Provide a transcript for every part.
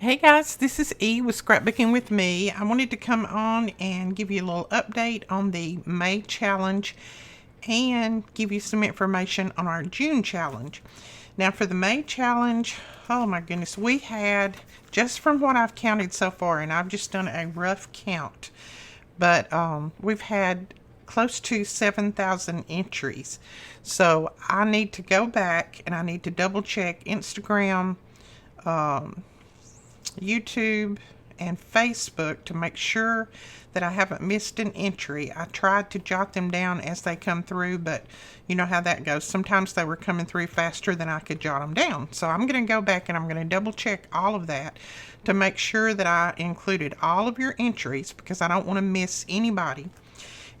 Hey guys, this is E with Scrapbooking with Me. I wanted to come on and give you a little update on the May challenge and give you some information on our June challenge. Now for the May challenge, oh my goodness, we had, just from what I've counted so far, and I've just done a rough count, but we've had close to 7,000 entries. So I need to go back and I need to double check Instagram, YouTube, and Facebook to make sure that I haven't missed an entry. I tried to jot them down as they come through, but you know how that goes. Sometimes they were coming through faster than I could jot them down. So I'm going to go back and I'm going to double check all of that to make sure that I included all of your entries because I don't want to miss anybody.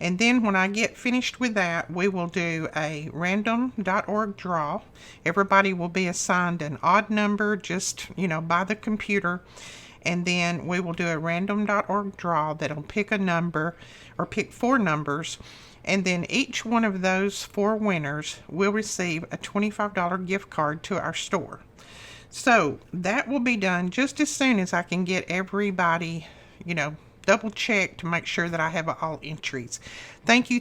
And then when I get finished with that, we will do a random.org draw. Everybody will be assigned an odd number just, by the computer. And then we will do a random.org draw that'll pick a number or pick 4 numbers. And then each one of those 4 winners will receive a $25 gift card to our store. So that will be done just as soon as I can get everybody, double check to make sure that I have all entries. Thank you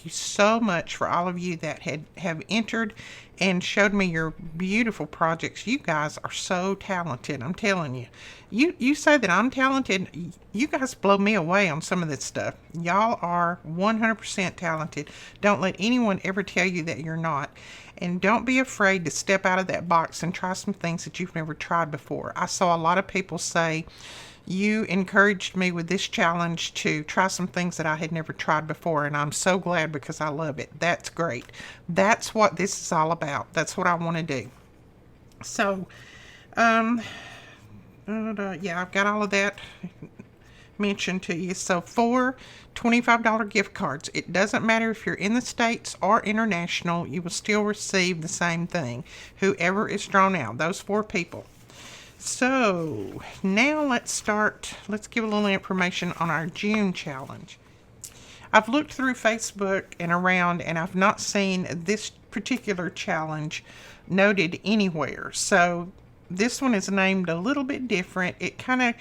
so much for all of you that have entered and showed me your beautiful projects. You guys are so talented. I'm telling you. You say that I'm talented. You guys blow me away on some of this stuff. Y'all are 100% talented. Don't let anyone ever tell you that you're not. And don't be afraid to step out of that box and try some things that you've never tried before. I saw a lot of people say, you encouraged me with this challenge to try some things that I had never tried before, and I'm so glad because I love it. That's great. That's what this is all about. That's what I want to do. So, yeah, I've got all of that mentioned to you. So 4 $25 gift cards. It doesn't matter if you're in the States or international, you will still receive the same thing. Whoever is drawn out, those 4 people. So now let's give a little information on our June challenge. I've looked through Facebook and around and I've not seen this particular challenge noted anywhere. So this one is named a little bit different. It kind of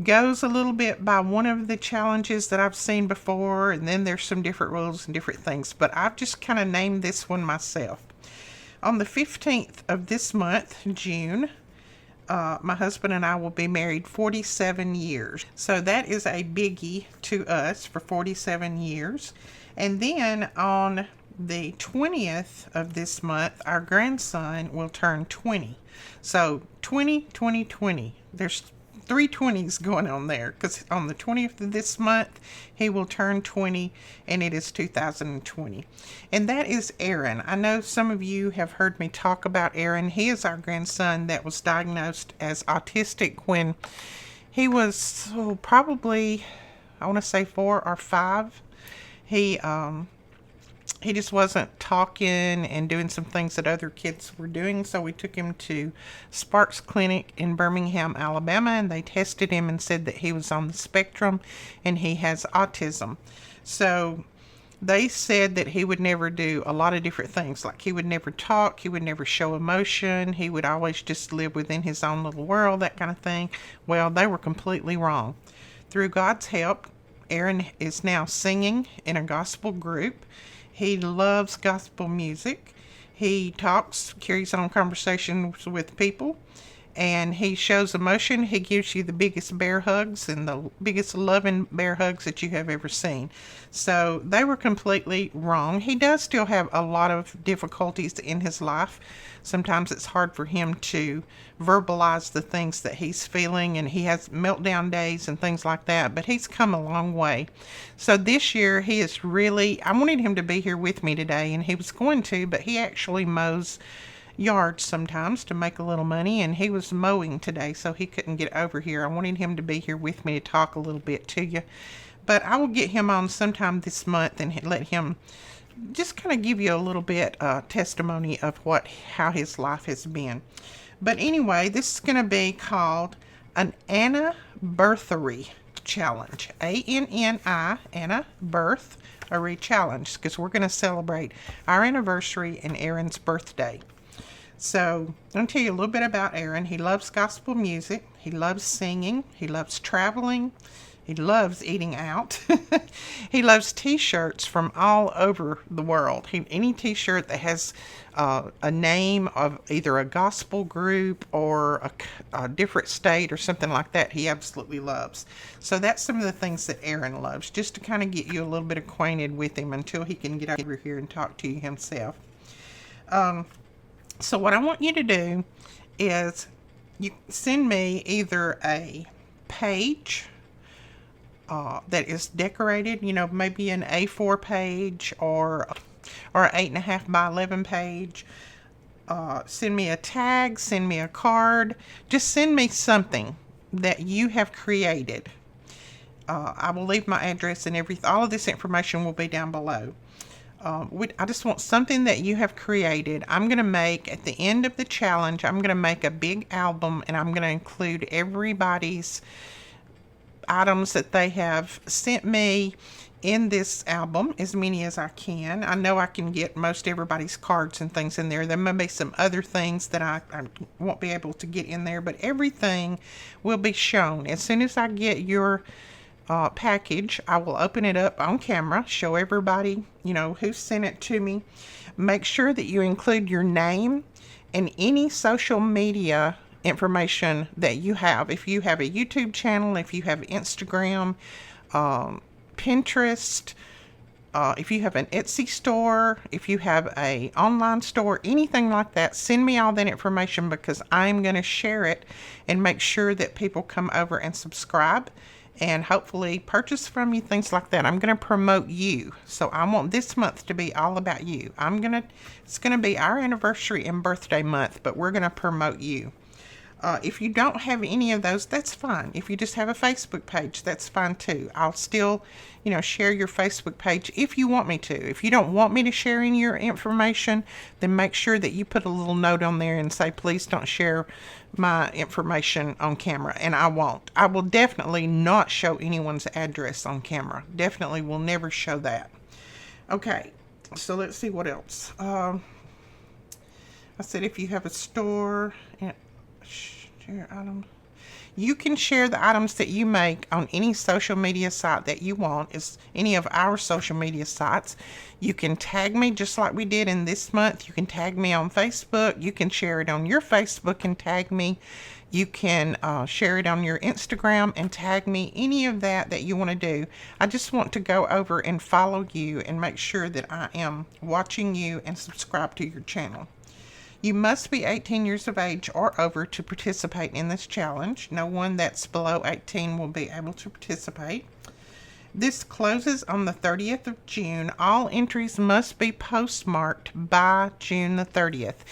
goes a little bit by one of the challenges that I've seen before, and then there's some different rules and different things, but I've just kind of named this one myself. On the 15th of this month, June, my husband and I will be married 47 years. So that is a biggie to us for 47 years. And then on the 20th of this month, our grandson will turn 20. So 20, 20, 20. There's 3 20s going on there because on the 20th of this month he will turn 20 and it is 2020. And that is Aaron. I know some of you have heard me talk about Aaron. He is our grandson that was diagnosed as autistic when he was probably, I want to say 4 or 5. He just wasn't talking and doing some things that other kids were doing, so we took him to Sparks Clinic in Birmingham, Alabama, and they tested him and said that he was on the spectrum and he has autism. So they said that he would never do a lot of different things, like he would never talk, he would never show emotion, he would always just live within his own little world, that kind of thing. Well, they were completely wrong. Through God's help, Aaron is now singing in a gospel group. He loves gospel music. He talks, carries on conversations with people, and he shows emotion. He gives you the biggest bear hugs and the biggest loving bear hugs that you have ever seen. So they were completely wrong. He does still have a lot of difficulties in his life. Sometimes it's hard for him to verbalize the things that he's feeling, and he has meltdown days and things like that, but he's come a long way. So this year he is really, I wanted him to be here with me today, and he was going to, but he actually mows yards sometimes to make a little money, and he was mowing today, so he couldn't get over here. I wanted him to be here with me to talk a little bit to you, but I will get him on sometime this month and let him just kind of give you a little bit testimony of how his life has been. But anyway, this is going to be called an Anni-Birthary challenge. A-N-N-I, Anni-Birthary challenge, because we're going to celebrate our anniversary and Aaron's birthday. So I'm going to tell you a little bit about Aaron. He loves gospel music. He loves singing. He loves traveling. He loves eating out. He loves t-shirts from all over the world. Any t-shirt that has a name of either a gospel group or a different state or something like that, he absolutely loves. So that's some of the things that Aaron loves, just to kind of get you a little bit acquainted with him until he can get over here and talk to you himself. So what I want you to do is you send me either a page that is decorated, maybe an A4 page or an 8.5 by 11 page. Send me a tag, send me a card, just send me something that you have created. I will leave my address and everything. All of this information will be down below. I just want something that you have created. I'm going to make, at the end of the challenge, I'm going to make a big album, and I'm going to include everybody's items that they have sent me in this album, as many as I can. I know I can get most everybody's cards and things in there. There may be some other things that I won't be able to get in there, but everything will be shown. As soon as I get your package, I will open it up on camera, show everybody, who sent it to me. Make sure that you include your name and any social media information that you have. If you have a YouTube channel, if you have Instagram, Pinterest, if you have an Etsy store, if you have a online store, anything like that, send me all that information, because I'm going to share it and make sure that people come over and subscribe and hopefully purchase from you, things like that. I'm going to promote you. So I want this month to be all about you. It's going to be our anniversary and birthday month, but we're going to promote you. If you don't have any of those, that's fine. If you just have a Facebook page, that's fine too. I'll still, share your Facebook page if you want me to. If you don't want me to share any of your information, then make sure that you put a little note on there and say, please don't share my information on camera. And I won't. I will definitely not show anyone's address on camera. Definitely will never show that. Okay, so let's see what else. I said if you have a store, share item. You can share the items that you make on any social media site that you want. It's any of our social media sites. You can tag me just like we did in this month. You can tag me on Facebook. You can share it on your Facebook and tag me. You can share it on your Instagram and tag me. Any of that you want to do. I just want to go over and follow you and make sure that I am watching you and subscribe to your channel. You must be 18 years of age or over to participate in this challenge. No one that's below 18 will be able to participate. This closes on the 30th of June. All entries must be postmarked by June the 30th.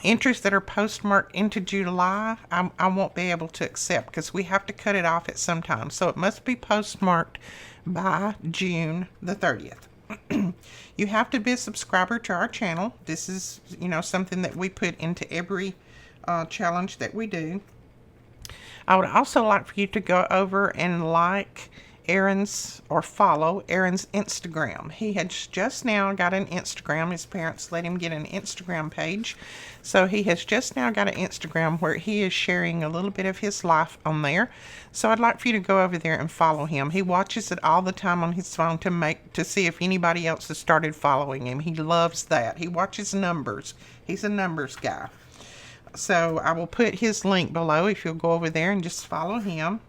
Entries that are postmarked into July, I won't be able to accept because we have to cut it off at some time. So it must be postmarked by June the 30th. You have to be a subscriber to our channel. This is, something that we put into every challenge that we do. I would also like for you to go over and follow Aaron's Instagram. He has just now got an Instagram. His parents let him get an Instagram page. So he has just now got an Instagram where he is sharing a little bit of his life on there. So I'd like for you to go over there and follow him. He watches it all the time on his phone to see if anybody else has started following him. He loves that. He watches numbers. He's a numbers guy. So I will put his link below if you'll go over there and just follow him.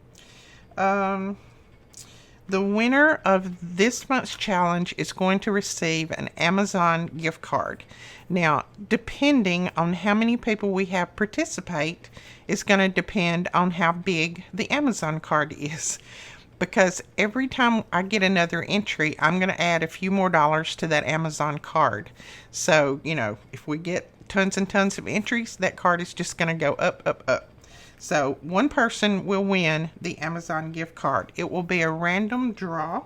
The winner of this month's challenge is going to receive an Amazon gift card. Now, depending on how many people we have participate is going to depend on how big the Amazon card is. Because every time I get another entry, I'm going to add a few more dollars to that Amazon card. So, if we get tons and tons of entries, that card is just going to go up, up, up. So one person will win the Amazon gift card. It will be a random draw.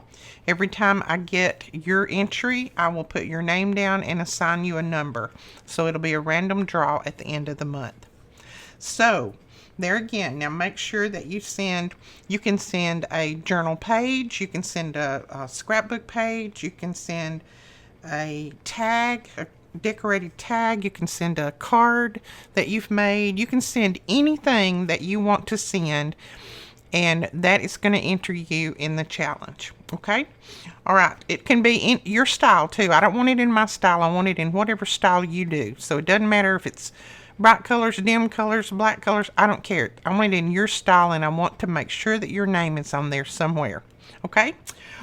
Every time I get your entry, I will put your name down and assign you a number. So it'll be a random draw at the end of the month. So there again, now make sure that you can send a journal page, you can send a scrapbook page, you can send a tag, decorated tag. You can send a card that you've made. You can send anything that you want to send, and that is going to enter you in the challenge. Okay? All right. It can be in your style too. I don't want it in my style. I want it in whatever style you do. So it doesn't matter if it's bright colors, dim colors, black colors. I don't care. I want it in your style, and I want to make sure that your name is on there somewhere. Okay?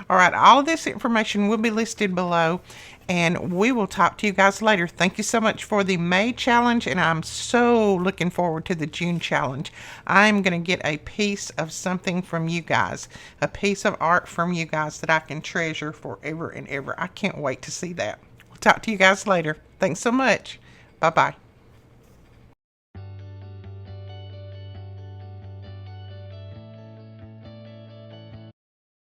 All right. All of this information will be listed below, and we will talk to you guys later. Thank you so much for the May challenge, and I'm so looking forward to the June challenge. I'm going to get a piece of something from you guys, a piece of art from you guys that I can treasure forever and ever. I can't wait to see that. We'll talk to you guys later. Thanks so much. Bye-bye.